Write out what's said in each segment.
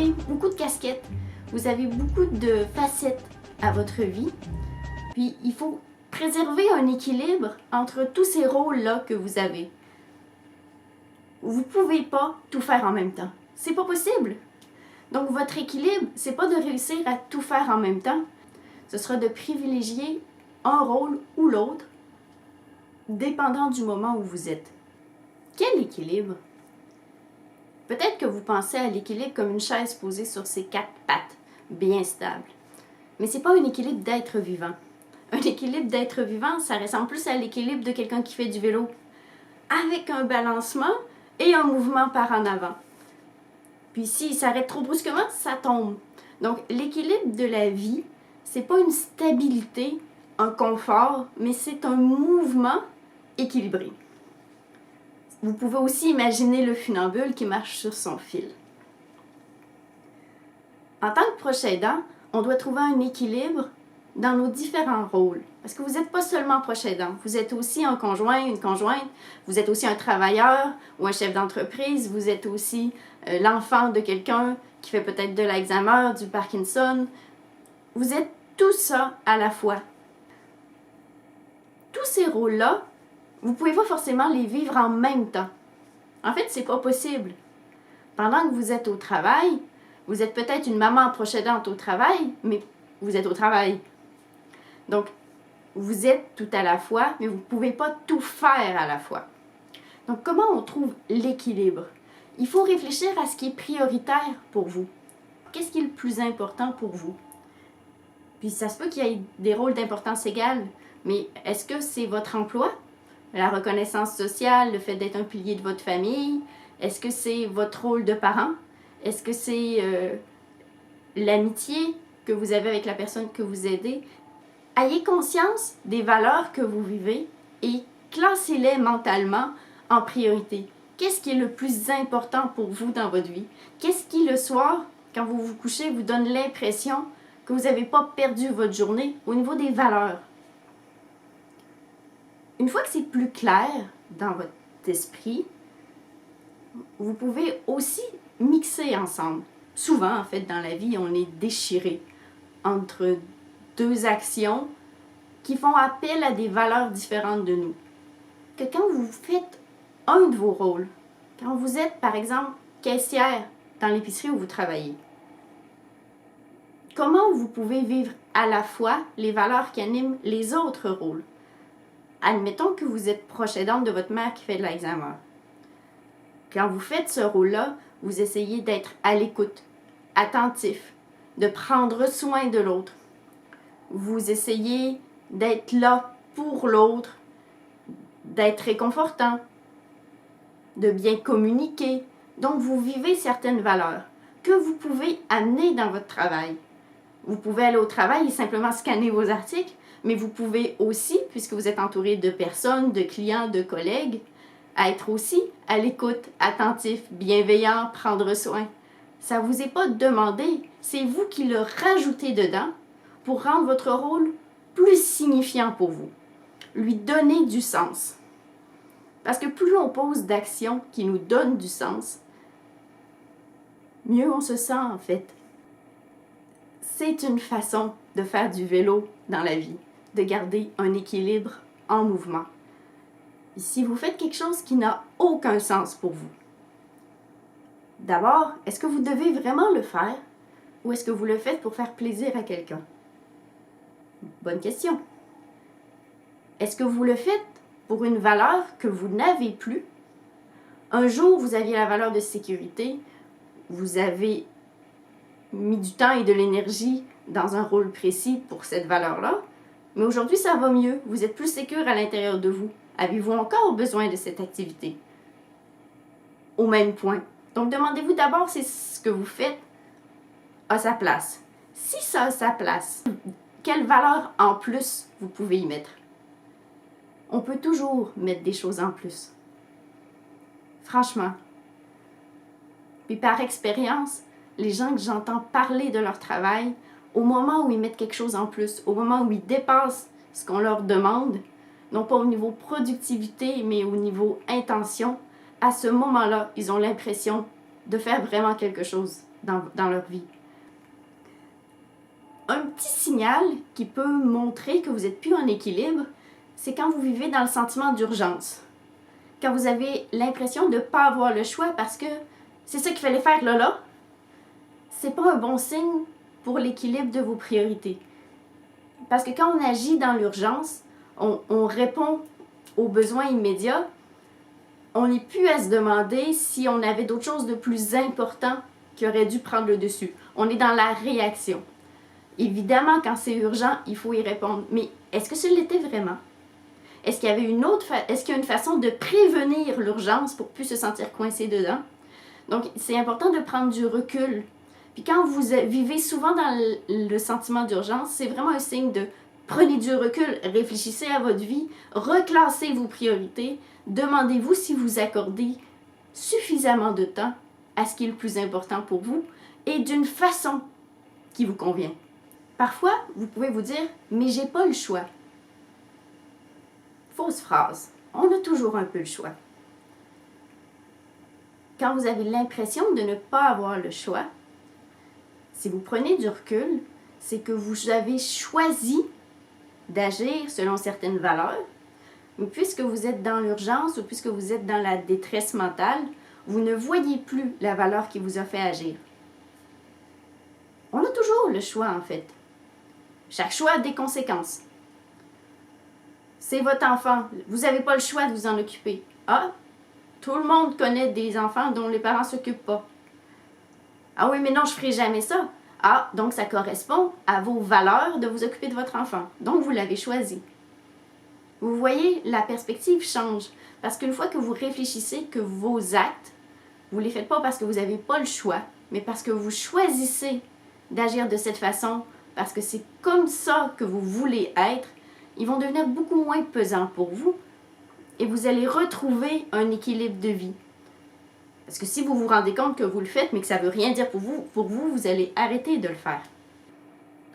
avez beaucoup de casquettes, vous avez beaucoup de facettes à votre vie, puis il faut préserver un équilibre entre tous ces rôles-là que vous avez. Vous ne pouvez pas tout faire en même temps. C'est pas possible. Donc votre équilibre, c'est pas de réussir à tout faire en même temps. Ce sera de privilégier un rôle ou l'autre, dépendant du moment où vous êtes. Quel équilibre? Peut-être que vous pensez à l'équilibre comme une chaise posée sur ses 4 pattes, bien stable. Mais c'est pas un équilibre d'être vivant. Un équilibre d'être vivant, ça ressemble plus à l'équilibre de quelqu'un qui fait du vélo, avec un balancement et un mouvement par en avant. Puis s'il s'arrête trop brusquement, ça tombe. Donc l'équilibre de la vie, c'est pas une stabilité, un confort, mais c'est un mouvement équilibré. Vous pouvez aussi imaginer le funambule qui marche sur son fil. En tant que proche aidant, on doit trouver un équilibre dans nos différents rôles. Parce que vous n'êtes pas seulement proche aidant, vous êtes aussi un conjoint, une conjointe, vous êtes aussi un travailleur ou un chef d'entreprise, vous êtes aussi l'enfant de quelqu'un qui fait peut-être de l'Alzheimer, du Parkinson. Vous êtes tout ça à la fois. Tous ces rôles-là, vous ne pouvez pas forcément les vivre en même temps. En fait, c'est pas possible. Pendant que vous êtes au travail, vous êtes peut-être une maman proche aidante au travail, mais vous êtes au travail. Donc, vous êtes tout à la fois, mais vous ne pouvez pas tout faire à la fois. Donc, comment on trouve l'équilibre? Il faut réfléchir à ce qui est prioritaire pour vous. Qu'est-ce qui est le plus important pour vous? Puis, ça se peut qu'il y ait des rôles d'importance égale, mais est-ce que c'est votre emploi? La reconnaissance sociale, le fait d'être un pilier de votre famille? Est-ce que c'est votre rôle de parent? Est-ce que c'est l'amitié que vous avez avec la personne que vous aidez? Ayez conscience des valeurs que vous vivez et classez-les mentalement en priorité. Qu'est-ce qui est le plus important pour vous dans votre vie? Qu'est-ce qui, le soir, quand vous vous couchez, vous donne l'impression que vous n'avez pas perdu votre journée au niveau des valeurs? Une fois que c'est plus clair dans votre esprit, vous pouvez aussi mixer ensemble. Souvent, en fait, dans la vie, on est déchiré entre deux actions qui font appel à des valeurs différentes de nous. Que quand vous faites un de vos rôles, quand vous êtes, par exemple, caissière dans l'épicerie où vous travaillez, comment vous pouvez vivre à la fois les valeurs qui animent les autres rôles? Admettons que vous êtes proche aidante de votre mère qui fait de l'Alzheimer. Quand vous faites ce rôle-là, vous essayez d'être à l'écoute, attentif, de prendre soin de l'autre. Vous essayez d'être là pour l'autre, d'être réconfortant, de bien communiquer. Donc, vous vivez certaines valeurs que vous pouvez amener dans votre travail. Vous pouvez aller au travail et simplement scanner vos articles, mais vous pouvez aussi, puisque vous êtes entouré de personnes, de clients, de collègues, être aussi à l'écoute, attentif, bienveillant, prendre soin. Ça ne vous est pas demandé, c'est vous qui le rajoutez dedans pour rendre votre rôle plus signifiant pour vous, lui donner du sens. Parce que plus on pose d'actions qui nous donnent du sens, mieux on se sent en fait. C'est une façon de faire du vélo dans la vie, de garder un équilibre en mouvement. Et si vous faites quelque chose qui n'a aucun sens pour vous, d'abord, est-ce que vous devez vraiment le faire ou est-ce que vous le faites pour faire plaisir à quelqu'un? Bonne question. Est-ce que vous le faites pour une valeur que vous n'avez plus? Un jour, vous aviez la valeur de sécurité, vous avez mis du temps et de l'énergie dans un rôle précis pour cette valeur-là, mais aujourd'hui, ça va mieux. Vous êtes plus sécure à l'intérieur de vous. Avez-vous encore besoin de cette activité? Au même point. Donc, demandez-vous d'abord si ce que vous faites a sa place. Si ça a sa place, quelle valeur en plus vous pouvez y mettre? On peut toujours mettre des choses en plus. Franchement. Puis par expérience, les gens que j'entends parler de leur travail, au moment où ils mettent quelque chose en plus, au moment où ils dépassent ce qu'on leur demande, non pas au niveau productivité, mais au niveau intention, à ce moment-là, ils ont l'impression de faire vraiment quelque chose dans leur vie. Un petit signal qui peut montrer que vous n'êtes plus en équilibre, c'est quand vous vivez dans le sentiment d'urgence. Quand vous avez l'impression de ne pas avoir le choix parce que c'est ça qu'il fallait faire là, c'est pas un bon signe pour l'équilibre de vos priorités. Parce que quand on agit dans l'urgence, on répond aux besoins immédiats, on n'est plus à se demander si on avait d'autres choses de plus importantes qui auraient dû prendre le dessus. On est dans la réaction. Évidemment, quand c'est urgent, il faut y répondre. Mais est-ce que ce l'était vraiment? Est-ce qu'il y avait est-ce qu'il y a une façon de prévenir l'urgence pour ne plus se sentir coincé dedans? Donc, c'est important de prendre du recul. Puis quand vous vivez souvent dans le sentiment d'urgence, c'est vraiment un signe de prenez du recul, réfléchissez à votre vie, reclassez vos priorités, demandez-vous si vous accordez suffisamment de temps à ce qui est le plus important pour vous et d'une façon qui vous convient. Parfois, vous pouvez vous dire « mais j'ai pas le choix ». Fausse phrase. On a toujours un peu le choix. Quand vous avez l'impression de ne pas avoir le choix, si vous prenez du recul, c'est que vous avez choisi d'agir selon certaines valeurs, mais puisque vous êtes dans l'urgence ou puisque vous êtes dans la détresse mentale, vous ne voyez plus la valeur qui vous a fait agir. On a toujours le choix, en fait. Chaque choix a des conséquences. C'est votre enfant. Vous n'avez pas le choix de vous en occuper. Ah, tout le monde connaît des enfants dont les parents ne s'occupent pas. Ah oui, mais non, je ne ferai jamais ça. Ah, donc ça correspond à vos valeurs de vous occuper de votre enfant. Donc, vous l'avez choisi. Vous voyez, la perspective change. Parce qu'une fois que vous réfléchissez que vos actes, vous ne les faites pas parce que vous n'avez pas le choix, mais parce que vous choisissez d'agir de cette façon, parce que c'est comme ça que vous voulez être, ils vont devenir beaucoup moins pesants pour vous et vous allez retrouver un équilibre de vie. Parce que si vous vous rendez compte que vous le faites, mais que ça ne veut rien dire pour vous, vous allez arrêter de le faire.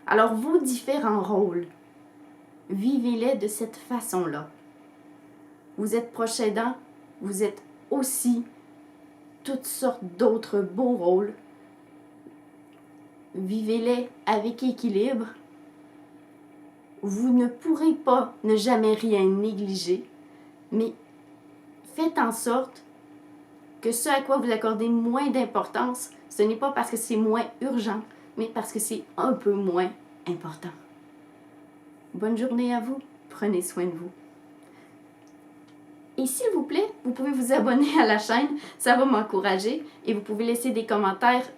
Alors, vos différents rôles, vivez-les de cette façon-là. Vous êtes proche aidant, vous êtes aussi toutes sortes d'autres beaux rôles. Vivez-les avec équilibre. Vous ne pourrez pas ne jamais rien négliger, mais faites en sorte que ce à quoi vous accordez moins d'importance, ce n'est pas parce que c'est moins urgent, mais parce que c'est un peu moins important. Bonne journée à vous. Prenez soin de vous. Et s'il vous plaît, vous pouvez vous abonner à la chaîne, ça va m'encourager. Et vous pouvez laisser des commentaires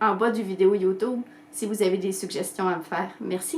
en bas du vidéo YouTube si vous avez des suggestions à me faire. Merci.